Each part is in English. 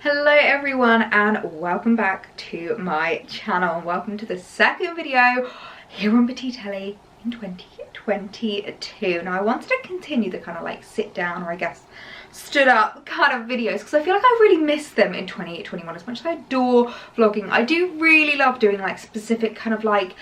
Hello everyone and welcome back to my channel and welcome to the second video here on PetiteElliee in 2022. Now I wanted to continue the kind of like sit down or I guess stood up kind of videos because I feel like I really missed them in 2021. As much as I adore vlogging, I do really love doing like specific kind of like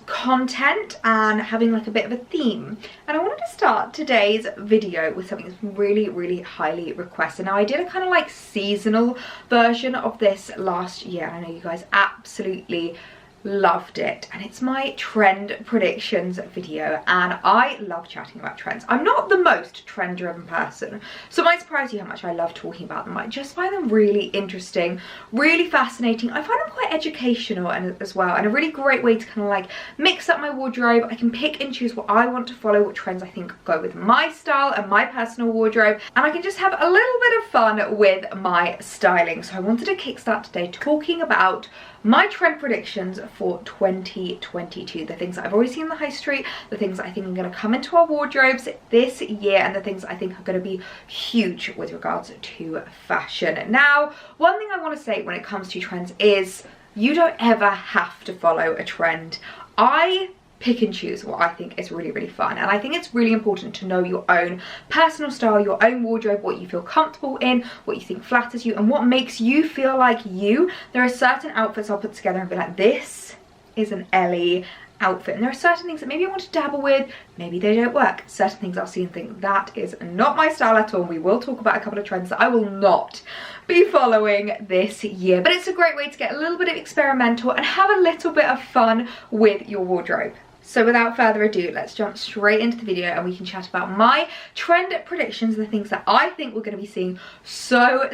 content and having like a bit of a theme, and I wanted to start today's video with something that's really highly requested. Now I did a kind of like seasonal version of this last year and I know you guys absolutely loved it, and it's my trend predictions video, and I love chatting about trends. I'm not the most trend driven person, so it might surprise you how much I love talking about them. I just find them really interesting, really fascinating. I find them quite educational and as well, and a really great way to kind of like mix up my wardrobe. I can pick and choose what I want to follow, what trends I think go with my style and my personal wardrobe, and I can just have a little bit of fun with my styling. So I wanted to kickstart today talking about my trend predictions for 2022, the things that I've already seen in the high street, the things that I think are going to come into our wardrobes this year, and the things I think are going to be huge with regards to fashion. Now, one thing I want to say when it comes to trends is you don't ever have to follow a trend. I pick and choose what I think is really fun, and I think it's really important to know your own personal style, your own wardrobe, what you feel comfortable in, what you think flatters you, and what makes you feel like you. There are certain outfits I'll put together and be like, this is an Ellie outfit, and there are certain things that maybe I want to dabble with, maybe they don't work. Certain things I'll see and think that is not my style at all. We will talk about a couple of trends that I will not be following this year, but it's a great way to get a little bit of experimental and have a little bit of fun with your wardrobe. So without further ado, let's jump straight into the video and we can chat about my trend predictions, the things that I think we're going to be seeing so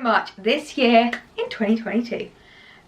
much this year in 2022.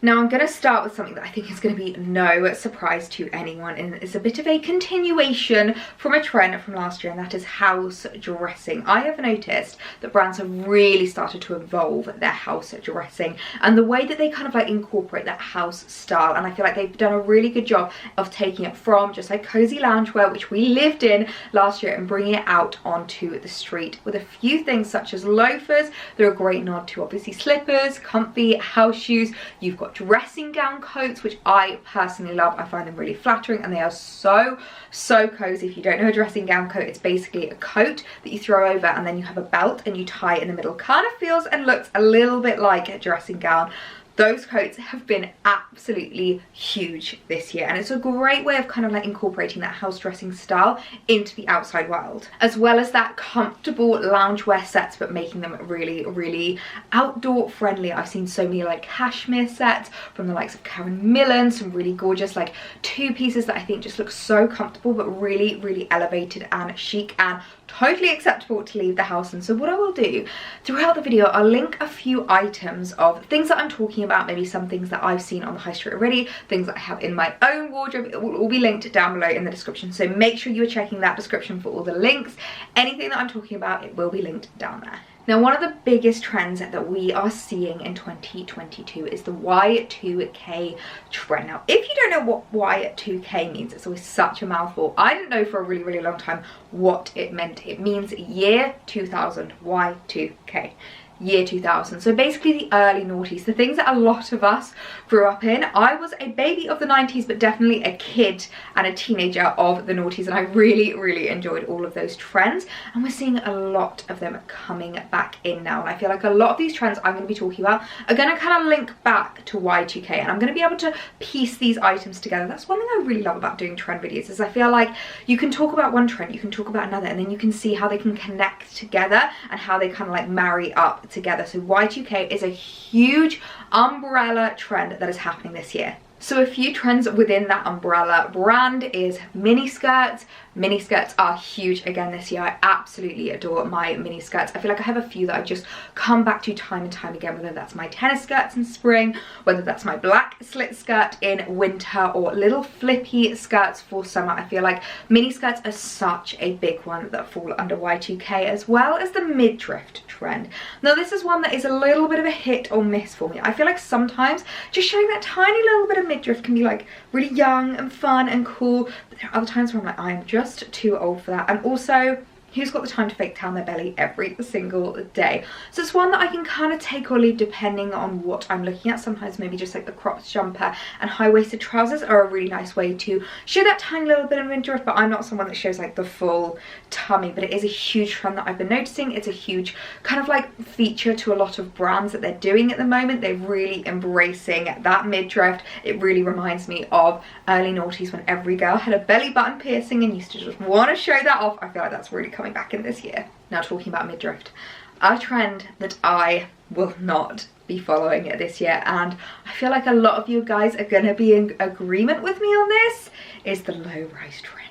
Now I'm going to start with something that I think is going to be no surprise to anyone, and it's a bit of a continuation from a trend from last year, and that is house dressing. I have noticed that brands have really started to evolve their house dressing and the way that they kind of like incorporate that house style, and I feel like they've done a really good job of taking it from just like cozy loungewear, which we lived in last year, and bringing it out onto the street with a few things such as loafers. They're a great nod to obviously slippers, comfy house shoes. You've got dressing gown coats, which I personally love. I find them really flattering and they are so cozy. If you don't know a dressing gown coat, it's basically a coat that you throw over and then you have a belt and you tie it in the middle. Kind of feels and looks a little bit like a dressing gown. Those coats have been absolutely huge this year, and it's a great way of kind of like incorporating that house dressing style into the outside world, as well as that comfortable loungewear sets, but making them really outdoor friendly. I've seen so many like cashmere sets from the likes of Karen Millen, some really gorgeous like two pieces that I think just look so comfortable but really elevated and chic and totally acceptable to leave the house in. So what I will do throughout the video, I'll link a few items of things that I'm talking about, maybe some things that I've seen on the high street already, things that I have in my own wardrobe. It will all be linked down below in the description, so make sure you are checking that description for all the links. Anything that I'm talking about, it will be linked down there. Now, one of the biggest trends that we are seeing in 2022 is the Y2K trend. Now, if you don't know what Y2K means, it's always such a mouthful. I didn't know for a really long time what it meant. It means year 2000, Y2K. Year 2000, so basically the early noughties, the things that a lot of us grew up in. I was a baby of the 90s, but definitely a kid and a teenager of the noughties, and I really enjoyed all of those trends, and we're seeing a lot of them coming back in now, and I feel like a lot of these trends I'm going to be talking about are going to kind of link back to Y2K, and I'm going to be able to piece these items together. That's one thing I really love about doing trend videos, is I feel like you can talk about one trend, you can talk about another, and then you can see how they can connect together and how they kind of like marry up together. So Y2K is a huge umbrella trend that is happening this year. So a few trends within that umbrella brand is mini skirts. Mini skirts are huge again this year. I absolutely adore my mini skirts. I feel like I have a few that I just come back to time and time again, whether that's my tennis skirts in spring, whether that's my black slit skirt in winter, or little flippy skirts for summer. I feel like mini skirts are such a big one that fall under Y2K, as well as the midriff trend. Now this is one that is a little bit of a hit or miss for me. I feel like sometimes just showing that tiny little bit of midriff can be like really young and fun and cool, but there are other times where I'm like, I am just too old for that. And also who's got the time to fake tan their belly every single day? So it's one that I can kind of take or leave depending on what I'm looking at. Sometimes maybe just like the cropped jumper and high-waisted trousers are a really nice way to show that tiny little bit of midriff, but I'm not someone that shows like the full tummy. But it is a huge trend that I've been noticing. It's a huge kind of like feature to a lot of brands that they're doing at the moment. They're really embracing that midriff. It really reminds me of early noughties when every girl had a belly button piercing and used to just want to show that off. I feel like that's really coming back in this year. Now, talking about midriff, a trend that I will not be following this year, and I feel like a lot of you guys are going to be in agreement with me on this, is the low-rise trend.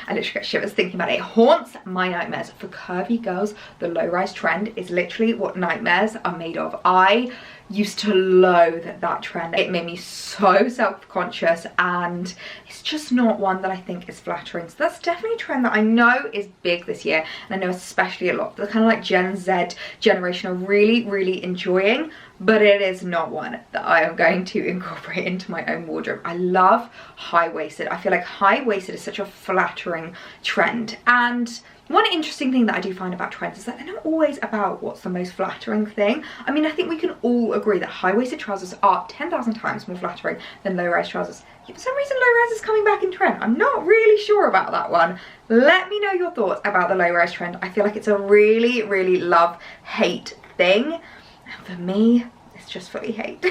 I literally get shivers thinking about it. It haunts my nightmares. For curvy girls, the low-rise trend is literally what nightmares are made of. I used to loathe that trend. It made me so self-conscious, and it's just not one that I think is flattering. So that's definitely a trend that I know is big this year, and I know especially a lot of the kind of like Gen Z generation are really enjoying, but it is not one that I am going to incorporate into my own wardrobe. I love high-waisted. I feel like high-waisted is such a flattering trend, and one interesting thing that I do find about trends is that they're not always about what's the most flattering thing. I mean, I think we can all agree that high-waisted trousers are 10,000 times more flattering than low-rise trousers. Yet for some reason, low-rise is coming back in trend. I'm not really sure about that one. Let me know your thoughts about the low-rise trend. I feel like it's a really love-hate thing. And for me, it's just fully hate.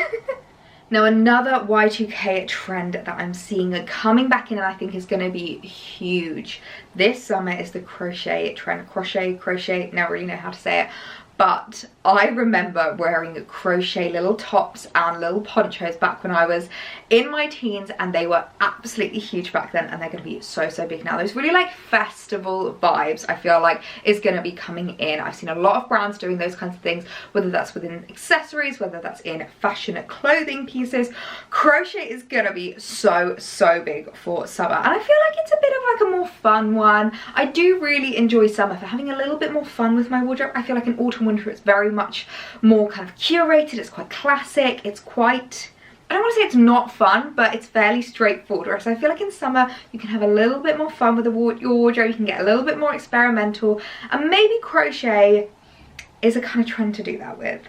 Now, another Y2K trend that I'm seeing coming back in and I think is going to be huge this summer is the crochet trend. Crochet, never really know how to say it. But I remember wearing crochet little tops and little ponchos back when I was in my teens, and they were absolutely huge back then, and they're going to be so big now. Those really like festival vibes I feel like is going to be coming in. I've seen a lot of brands doing those kinds of things, whether that's within accessories, whether that's in fashion clothing pieces. Crochet is going to be so big for summer, and I feel like it's a bit of like a more fun one. I do really enjoy summer for having a little bit more fun with my wardrobe. I feel like in autumn winter it's very much more kind of curated, it's quite classic, it's quite, I don't want to say it's not fun, but it's fairly straightforward. So I feel like in summer you can have a little bit more fun with your wardrobe, you can get a little bit more experimental, and maybe crochet is a kind of trend to do that with.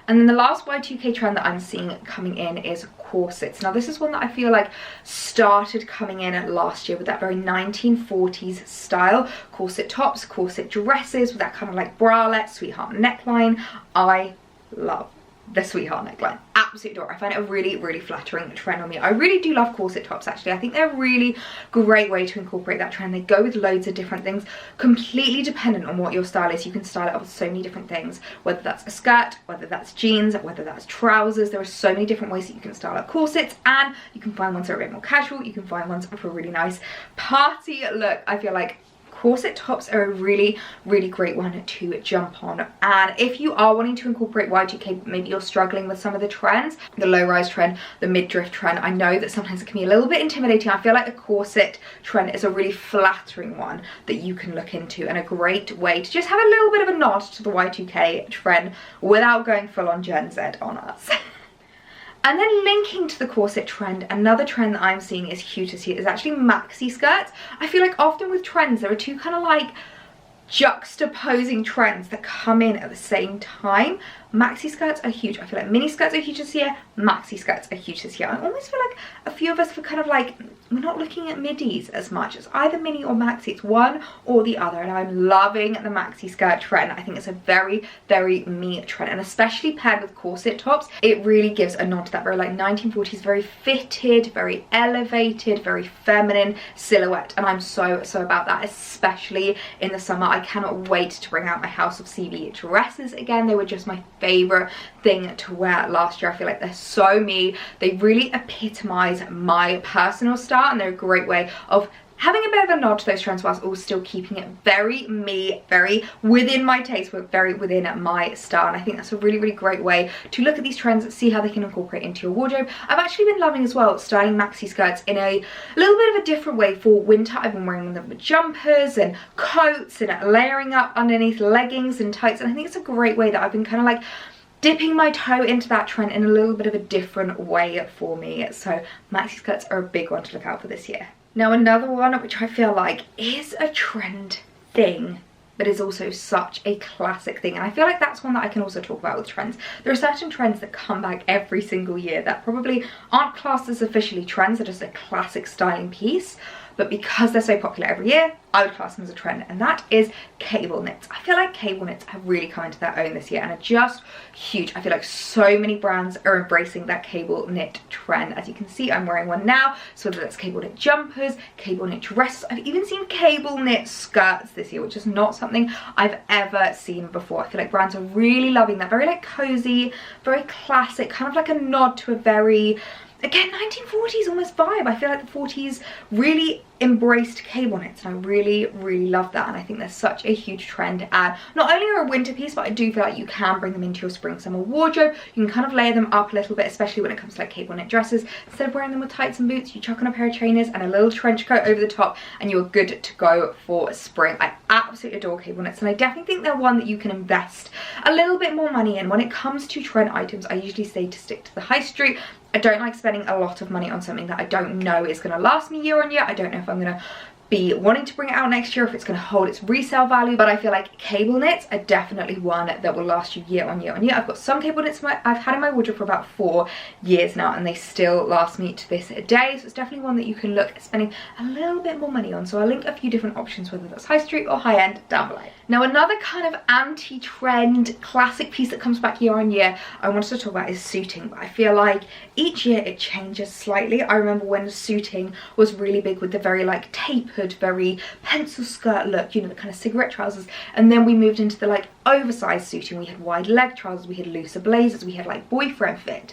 And then the last Y2K trend that I'm seeing coming in is corsets. Now this is one that I feel like started coming in last year with that very 1940s style. Corset tops, corset dresses with that kind of like bralette, sweetheart neckline. I love the sweetheart neckline. Absolutely adore. I find it a really flattering trend on me. I really do love corset tops actually. I think they're a really great way to incorporate that trend. They go with loads of different things, completely dependent on what your style is. You can style it up with so many different things, whether that's a skirt, whether that's jeans, whether that's trousers. There are so many different ways that you can style up corsets, and you can find ones that are a bit more casual. You can find ones for a really nice party look. I feel like corset tops are a really great one to jump on. And if you are wanting to incorporate Y2K, maybe you're struggling with some of the trends, the low-rise trend, the midriff trend, I know that sometimes it can be a little bit intimidating. I feel like a corset trend is a really flattering one that you can look into, and a great way to just have a little bit of a nod to the Y2K trend without going full on Gen Z on us. And then linking to the corset trend, another trend that I'm seeing is huge this year is actually maxi skirts. I feel like often with trends there are two kind of like juxtaposing trends that come in at the same time. Maxi skirts are huge. I feel like mini skirts are huge this year. Maxi skirts are huge this year. I almost feel like a few of us were kind of like, we're not looking at middies as much. It's either mini or maxi. It's one or the other. And I'm loving the maxi skirt trend. I think it's a very me trend. And especially paired with corset tops, it really gives a nod to that very like 1940s, very fitted, very elevated, very feminine silhouette. And I'm so about that, especially in the summer. I cannot wait to bring out my House of CB dresses again. They were just my favorite thing to wear last year. I feel like they're so me. They really epitomize my personal style, and they're a great way of having a bit of a nod to those trends whilst also still keeping it very me, very within my taste, but very within my style. And I think that's a really great way to look at these trends, see how they can incorporate into your wardrobe. I've actually been loving as well styling maxi skirts in a little bit of a different way for winter. I've been wearing them with jumpers and coats and layering up underneath leggings and tights, and I think it's a great way that I've been kind of like dipping my toe into that trend in a little bit of a different way for me. So maxi skirts are a big one to look out for this year. Now another one which I feel like is a trend thing, but is also such a classic thing. And I feel like that's one that I can also talk about with trends. There are certain trends that come back every single year that probably aren't classed as officially trends, they're just a classic styling piece. But because they're so popular every year, I would class them as a trend, and that is cable knits. I feel like cable knits have really come into their own this year and are just huge. I feel like so many brands are embracing that cable knit trend. As you can see, I'm wearing one now, so whether that's cable knit jumpers, cable knit dresses, I've even seen cable knit skirts this year, which is not something I've ever seen before. I feel like brands are really loving that, very like cozy, very classic, kind of like a nod to a very, again, 1940s almost vibe. I feel like the 40s really embraced cable knits, and I really love that. And I think there's such a huge trend, and not only are a winter piece, but I do feel like you can bring them into your spring summer wardrobe. You can kind of layer them up a little bit, especially when it comes to like cable knit dresses. Instead of wearing them with tights and boots, you chuck on a pair of trainers and a little trench coat over the top, and you're good to go for spring. I absolutely adore cable knits, and I definitely think they're one that you can invest a little bit more money in. When it comes to trend items, I usually say to stick to the high street. I don't like spending a lot of money on something that I don't know is going to last me year on year. I don't know if I'm going to be wanting to bring it out next year, if it's going to hold its resale value, but I feel like cable knits are definitely one that will last you year on year on year. I've got some cable knits I've had in my wardrobe for about 4 years now, and they still last me to this day, so it's definitely one that you can look at spending a little bit more money on. So I'll link a few different options, whether that's high street or high end, down below. Now, another kind of anti-trend classic piece that comes back year on year I wanted to talk about is suiting, but I feel like each year it changes slightly. I remember when suiting was really big with the very like tapered, very pencil skirt look, you know, the kind of cigarette trousers, and then we moved into the like oversized suiting. We had wide leg trousers, we had looser blazers, we had like boyfriend fit.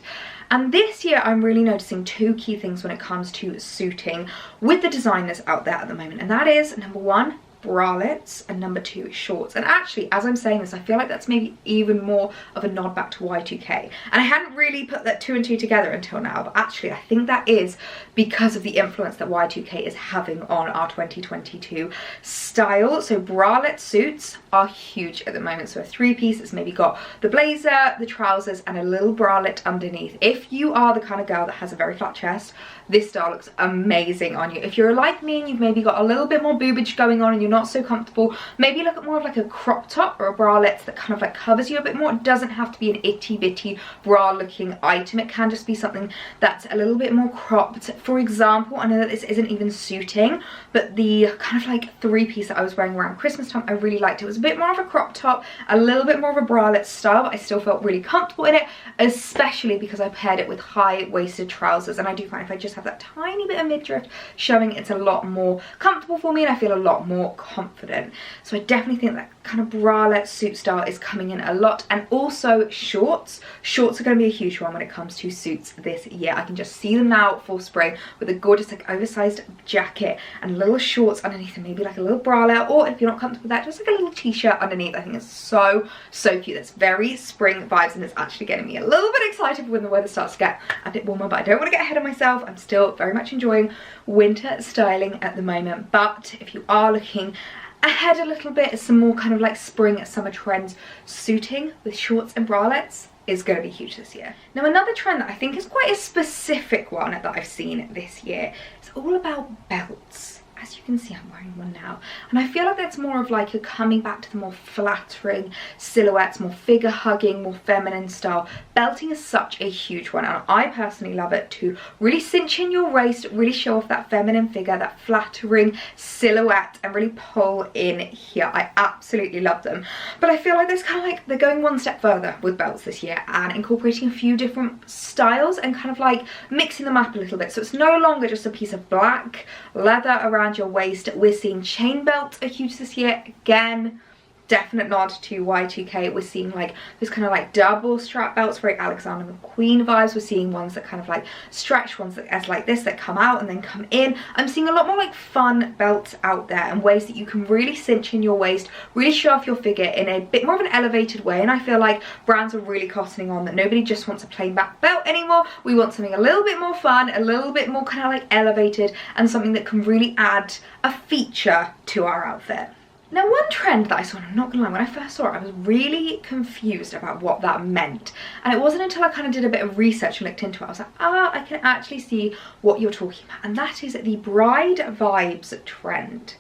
And this year I'm really noticing 2 key things when it comes to suiting with the designers out there at the moment, and that is, number 1, bralettes, and number 2, shorts. And actually, as I'm saying this, I feel like that's maybe even more of a nod back to Y2K, and I hadn't really put that 2 and 2 together until now, but actually I think that is because of the influence that Y2K is having on our 2022 style. So bralette suits are huge at the moment. So a 3-piece that's maybe got the blazer, the trousers, and a little bralette underneath. If you are the kind of girl that has a very flat chest, this style looks amazing on you. If you're like me and you've maybe got a little bit more boobage going on and you're not so comfortable, maybe look at more of like a crop top or a bralette that kind of like covers you a bit more. It doesn't have to be an itty bitty bra looking item. It can just be something that's a little bit more cropped. For example, I know that this isn't even suiting, but the kind of like 3-piece that I was wearing around Christmas time, I really liked it. It was a bit more of a crop top, a little bit more of a bralette style, but I still felt really comfortable in it, especially because I paired it with high-waisted trousers. And I do find if I just have that tiny bit of midriff showing, it's a lot more comfortable for me and I feel a lot more confident. So I definitely think that kind of bralette suit style is coming in a lot. And also shorts are going to be a huge one when it comes to suits this year. I can just see them now for spring with a gorgeous like oversized jacket and little shorts underneath, and maybe like a little bralette, or if you're not comfortable with that, just like a little t-shirt underneath. I think it's so cute. It's very spring vibes, and it's actually getting me a little bit excited when the weather starts to get a bit warmer, but I don't want to get ahead of myself. I'm still very much enjoying winter styling at the moment, but if you are looking ahead a little bit, some more kind of like spring summer trends, suiting with shorts and bralettes is going to be huge this year. Now, another trend that I think is quite a specific one that I've seen this year is all about belts. As you can see, I'm wearing one now, and I feel like that's more of like a coming back to the more flattering silhouettes, more figure hugging, more feminine style. Belting is such a huge one, and I personally love it to really cinch in your waist, really show off that feminine figure, that flattering silhouette, and really pull in here. I absolutely love them, but I feel like there's kind of like they're going one step further with belts this year and incorporating a few different styles and kind of like mixing them up a little bit. So it's no longer just a piece of black leather around your waist. We're seeing chain belts are huge this year. Again, definite nod to Y2K. We're seeing like those kind of like double strap belts, very Alexander McQueen vibes. We're seeing ones that kind of like stretch, ones that as like this that come out and then come in. I'm seeing a lot more like fun belts out there and ways that you can really cinch in your waist, really show off your figure in a bit more of an elevated way. And I feel like brands are really costing on that. Nobody just wants a plain back belt anymore. We want something a little bit more fun, a little bit more kind of like elevated, and something that can really add a feature to our outfit. Now, one trend that I saw, and I'm not gonna lie, when I first saw it, I was really confused about what that meant. And it wasn't until I kind of did a bit of research and looked into it, I was like, I can actually see what you're talking about. And that is the bride vibes trend.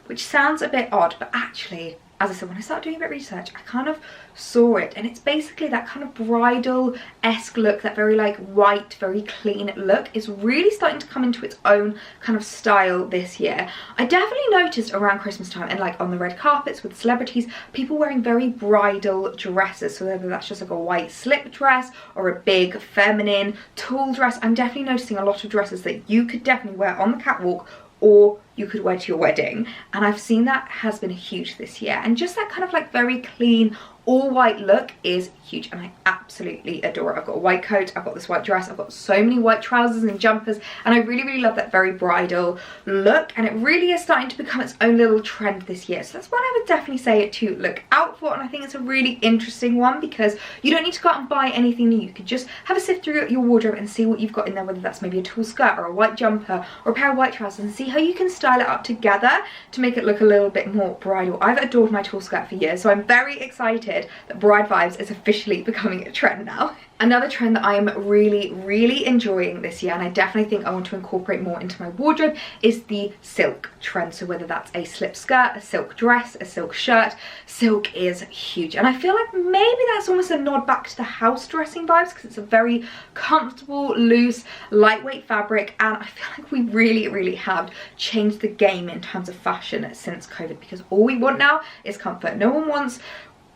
which sounds a bit odd, but actually, as I said, when I started doing a bit of research, I kind of saw it, and it's basically that kind of bridal-esque look, that very like white, very clean look is really starting to come into its own kind of style this year. I definitely noticed around Christmas time and like on the red carpets with celebrities, people wearing very bridal dresses. So whether that's just like a white slip dress or a big feminine tulle dress, I'm definitely noticing a lot of dresses that you could definitely wear on the catwalk or you could wear to your wedding, and I've seen that has been huge this year. And just that kind of like very clean all white look is huge, and I absolutely adore it. I've got a white coat, I've got this white dress, I've got so many white trousers and jumpers, and I really love that very bridal look, and it really is starting to become its own little trend this year. So that's one I would definitely say to look out for, and I think it's a really interesting one because you don't need to go out and buy anything new. You could just have a sift through your wardrobe and see what you've got in there, whether that's maybe a tulle skirt or a white jumper or a pair of white trousers, and see how you can style it up together to make it look a little bit more bridal. I've adored my tulle skirt for years, so I'm very excited that Bride Vibes is officially becoming a trend now. Another trend that I'm really enjoying this year, and I definitely think I want to incorporate more into my wardrobe, is the silk trend. So whether that's a slip skirt, a silk dress, a silk shirt, silk is huge. And I feel like maybe that's almost a nod back to the house dressing vibes, because it's a very comfortable, loose, lightweight fabric, and I feel like we really have changed the game in terms of fashion since COVID, because all we want now is comfort. No one wants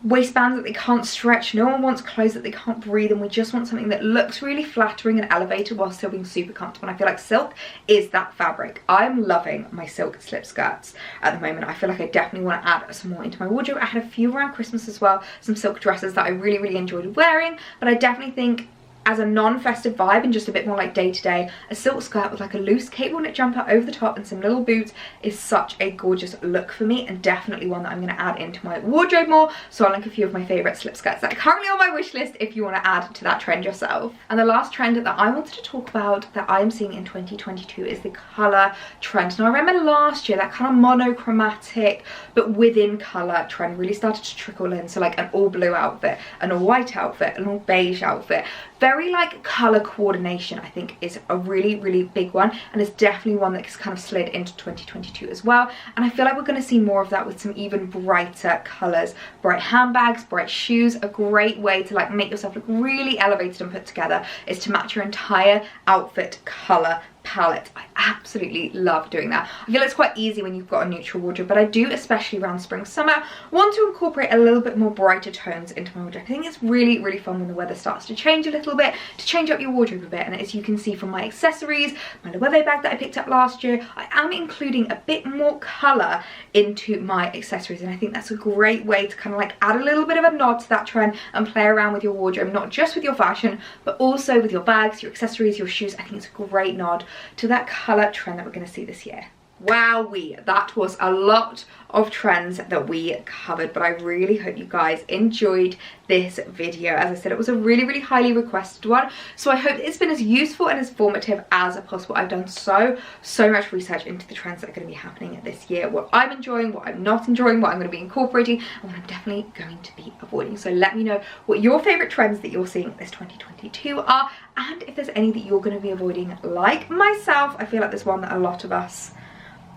waistbands that they can't stretch, no one wants clothes that they can't breathe, and we just want something that looks really flattering and elevated while still being super comfortable. And I feel like silk is that fabric. I'm loving my silk slip skirts at the moment. I feel like I definitely want to add some more into my wardrobe. I had a few around Christmas as well, some silk dresses that I really enjoyed wearing, but I definitely think as a non-festive vibe and just a bit more like day-to-day, a silk skirt with like a loose cable knit jumper over the top and some little boots is such a gorgeous look for me, and definitely one that I'm going to add into my wardrobe more. So I'll link a few of my favourite slip skirts that are currently on my wish list if you want to add to that trend yourself. And the last trend that I wanted to talk about that I'm seeing in 2022 is the colour trend. Now I remember last year that kind of monochromatic but within colour trend really started to trickle in. So like an all blue outfit, an all white outfit, an all beige outfit. Very like colour coordination, I think, is a really big one, and it's definitely one that's kind of slid into 2022 as well. And I feel like we're going to see more of that with some even brighter colours. Bright handbags, bright shoes. A great way to like make yourself look really elevated and put together is to match your entire outfit colour palette. I absolutely love doing that. I feel it's quite easy when you've got a neutral wardrobe, but I do, especially around spring summer, want to incorporate a little bit more brighter tones into my wardrobe. I think it's really fun when the weather starts to change a little bit, to change up your wardrobe a bit. And as you can see from my accessories, my Loewe bag that I picked up last year, I am including a bit more colour into my accessories, and I think that's a great way to kind of like add a little bit of a nod to that trend and play around with your wardrobe, not just with your fashion but also with your bags, your accessories, your shoes. I think it's a great nod to that colour trend that we're going to see this year. Wowee, that was a lot of trends that we covered, but I really hope you guys enjoyed this video. As I said, it was a really highly requested one, so I hope it's been as useful and as formative as possible. I've done so much research into the trends that are going to be happening this year, what I'm enjoying, what I'm not enjoying, what I'm going to be incorporating, and what I'm definitely going to be avoiding. So let me know what your favourite trends that you're seeing this 2022 are, and if there's any that you're going to be avoiding like myself. I feel like there's one that a lot of us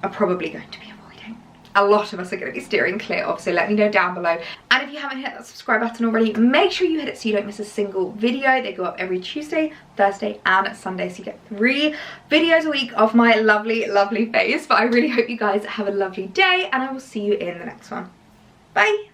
are probably going to be avoiding. A lot of us are going to be steering clear of, so let me know down below. And if you haven't hit that subscribe button already, make sure you hit it so you don't miss a single video. They go up every Tuesday, Thursday and Sunday, so you get 3 videos a week of my lovely face. But I really hope you guys have a lovely day, and I will see you in the next one. Bye!